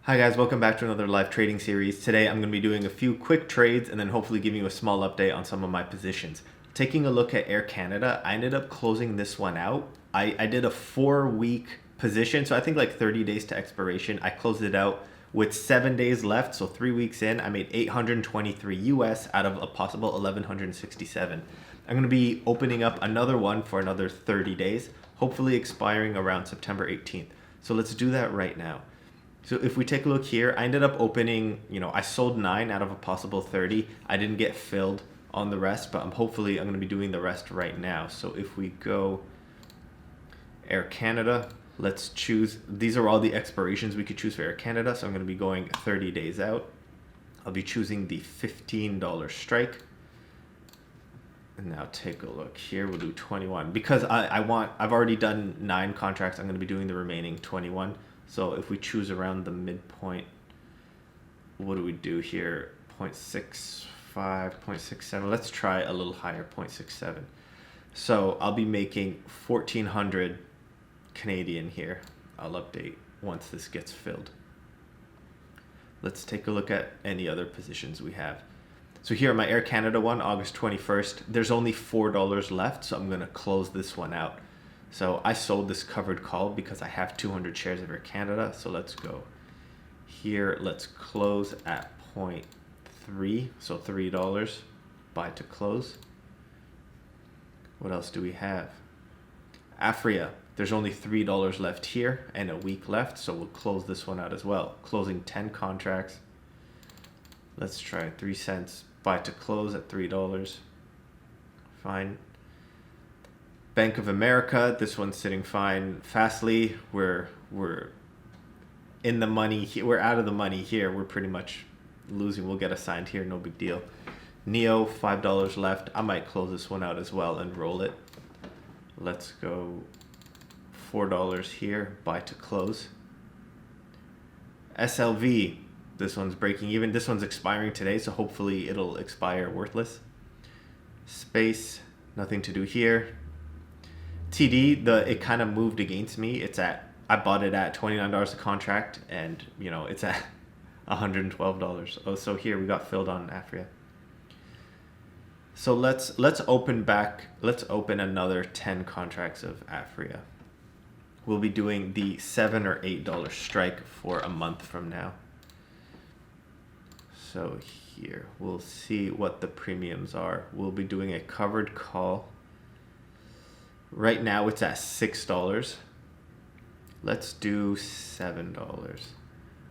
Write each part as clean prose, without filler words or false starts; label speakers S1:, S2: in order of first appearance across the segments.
S1: Hi guys, welcome back to another live trading series. Today I'm going to be doing a few quick trades and then hopefully giving you a small update on some of my positions. Taking a look at Air Canada, I ended up closing this one out. I did a 4-week position, so I think like 30 days to expiration. I closed it out with 7 days left, so 3 weeks in, I made 823 US out of a possible 1167. I'm going to be opening up another one for another 30 days, hopefully expiring around September 18th. So let's do that right now. So if we take a look here, I ended up opening, I sold 9 out of a possible 30. I didn't get filled on the rest, but hopefully I'm going to be doing the rest right now. So if we go Air Canada, let's choose, these are all the expirations we could choose for Air Canada. So I'm going to be going 30 days out. I'll be choosing the $15 strike. And now take a look here, we'll do 21. Because I've already done 9 contracts, I'm going to be doing the remaining 21. So if we choose around the midpoint, what do we do here? 0.65, 0.67. Let's try a little higher, 0.67. So I'll be making 1,400 Canadian here. I'll update once this gets filled. Let's take a look at any other positions we have. So here my Air Canada one, August 21st, there's only $4 left, so I'm going to close this one out. So I sold this covered call because I have 200 shares of Air Canada. So let's go here. Let's close at 0.3. So $3 buy to close. What else do we have? Aphria. There's only $3 left here and a week left. So we'll close this one out as well. Closing 10 contracts. Let's try 3 cents. Buy to close at $3. Fine. Bank of America, this one's sitting fine. Fastly, we're in the money. We're out of the money here. We're pretty much losing. We'll get assigned here, no big deal. Neo, $5 left. I might close this one out as well and roll it. Let's go $4 here, buy to close. SLV, this one's breaking even. This one's expiring today, so hopefully it'll expire worthless. Space, nothing to do here. TD, it kind of moved against me. I bought it at $29 a contract, and it's at $112. Oh, so here we got filled on Aphria. So let's open another 10 contracts of Aphria. We'll be doing the $7 or $8 strike for a month from now. So here we'll see what the premiums are. We'll be doing a covered call. Right now it's at $6. Let's do $7.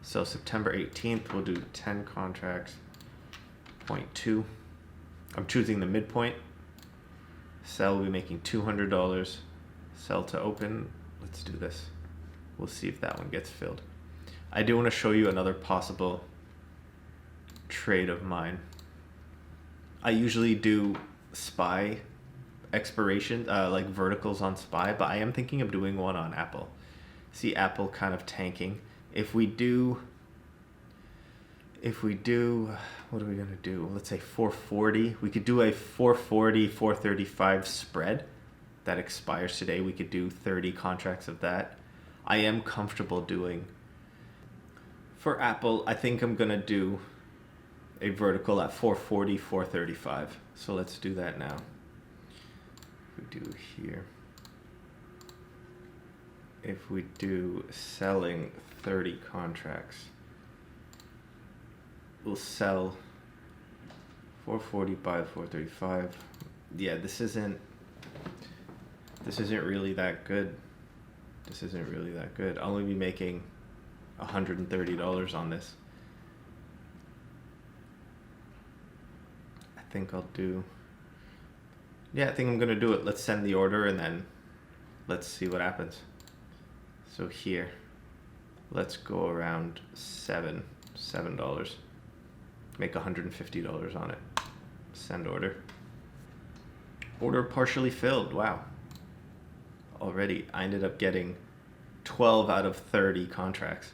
S1: So September 18th, we'll do 10 contracts, 0.2. I'm choosing the midpoint. Sell will be making $200. Sell to open. Let's do this. We'll see if that one gets filled. I do want to show you another possible trade of mine. I usually do SPY expiration, like verticals on SPY, but I am thinking of doing one on Apple. See Apple kind of tanking. If we do, what are we gonna do? Let's say 440. We could do a 440, 435 spread that expires today. We could do 30 contracts of that. I am comfortable doing. For Apple, I think I'm gonna do a vertical at 440, 435. So let's do that now. We do here. If we do selling 30 contracts, we'll sell 440 by 435. Yeah, this isn't really that good. This isn't really that good. I'll only be making $130 on this. I think I'll do. Yeah, I think I'm gonna do it. Let's send the order and then let's see what happens. So here, let's go around $7. Make $150 on it. Send order. Order partially filled. Wow. Already, I ended up getting 12 out of 30 contracts.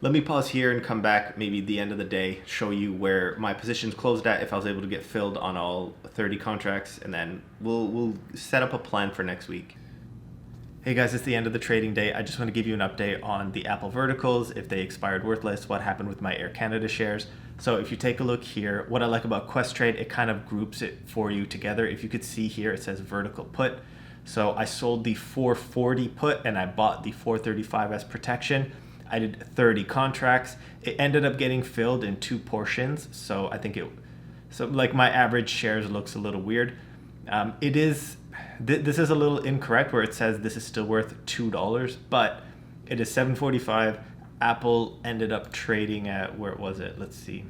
S1: Let me pause here and come back maybe the end of the day, show you where my positions closed at, if I was able to get filled on all 30 contracts, and then we'll set up a plan for next week. Hey guys, it's the end of the trading day. I just want to give you an update on the Apple verticals, if they expired worthless, what happened with my Air Canada shares. So if you take a look here, what I like about Questrade, it kind of groups it for you together. If you could see here, it says vertical put. So I sold the 440 put and I bought the 435 as protection. I did 30 contracts. It ended up getting filled in 2 portions. So I think so like my average shares looks a little weird. This is a little incorrect where it says this is still worth $2, but it is 7.45. Apple ended up trading at, where was it? Let's see.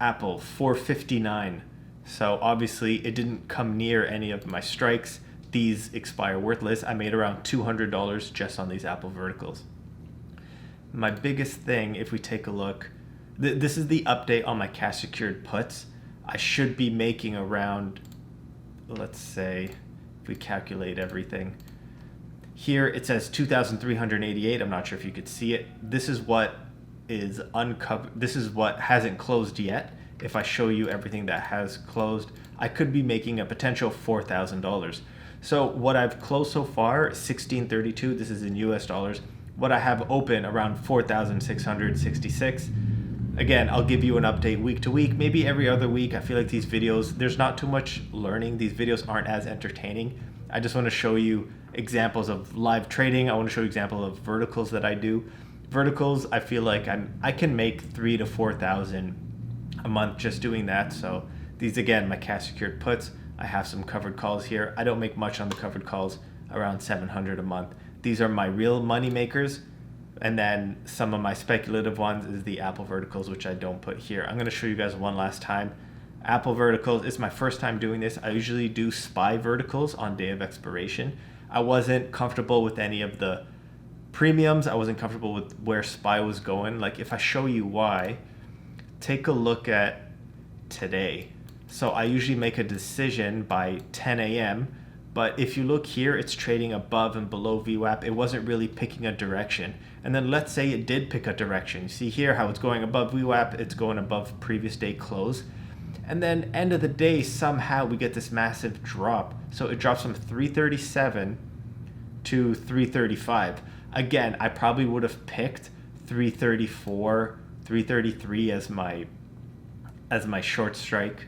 S1: Apple 4.59. So obviously it didn't come near any of my strikes. These expire worthless. I made around $200 just on these Apple verticals. My biggest thing, if we take a look, this is the update on my cash secured puts. I should be making around, let's say, if we calculate everything. Here it says 2,388. I'm not sure if you could see it. This is what is uncovered. This is what hasn't closed yet. If I show you everything that has closed, I could be making a potential $4,000. So what I've closed so far, 1632. This is in US dollars. What I have open around 4,666. Again, I'll give you an update week to week, maybe every other week. I feel like these videos, there's not too much learning. These videos aren't as entertaining. I just want to show you examples of live trading. I want to show you examples of verticals that I do. Verticals, I feel like I can make 3,000 to 4,000 a month just doing that. So these, again, my cash secured puts. I have some covered calls here. I don't make much on the covered calls, around 700 a month. These are my real money makers. And then some of my speculative ones is the Apple verticals, which I don't put here. I'm going to show you guys one last time. Apple verticals, it's my first time doing this. I usually do SPY verticals on day of expiration. I wasn't comfortable with any of the premiums. I wasn't comfortable with where SPY was going. Like if I show you why, take a look at today. So I usually make a decision by 10 a.m. But if you look here, it's trading above and below VWAP. It wasn't really picking a direction. And then let's say it did pick a direction. You see here how it's going above VWAP, it's going above previous day close. And then end of the day, somehow we get this massive drop. So it drops from 337 to 335. Again, I probably would have picked 334, 333 as my short strike.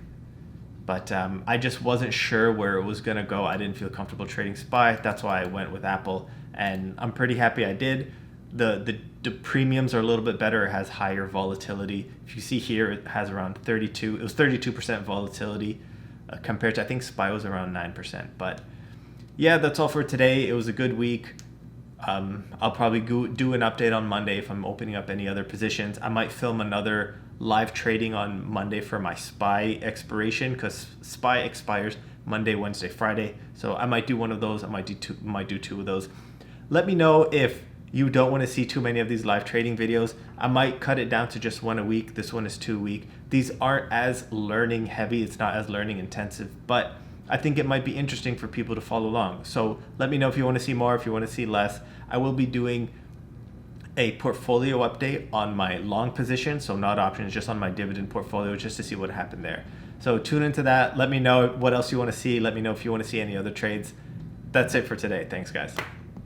S1: But I just wasn't sure where it was going to go. I didn't feel comfortable trading SPY. That's why I went with Apple. And I'm pretty happy I did. The premiums are a little bit better. It has higher volatility. If you see here, it has around 32. It was 32% volatility compared to, I think SPY was around 9%. But yeah, that's all for today. It was a good week. I'll probably do an update on Monday if I'm opening up any other positions. I might film another live trading on Monday for my SPY expiration, because SPY expires Monday, Wednesday, Friday. So I might do one of those. I might do 2 of those. Let me know if you don't want to see too many of these live trading videos. I might cut it down to just 1 a week. This one is 2 a week. These aren't as learning heavy. It's not as learning intensive, but I think it might be interesting for people to follow along. So let me know if you want to see more, if you want to see less. I will be doing a portfolio update on my long position, so not options, just on my dividend portfolio, just to see what happened there. So tune into that. Let me know what else you want to see. Let me know if you want to see any other trades. That's it for today. Thanks, guys.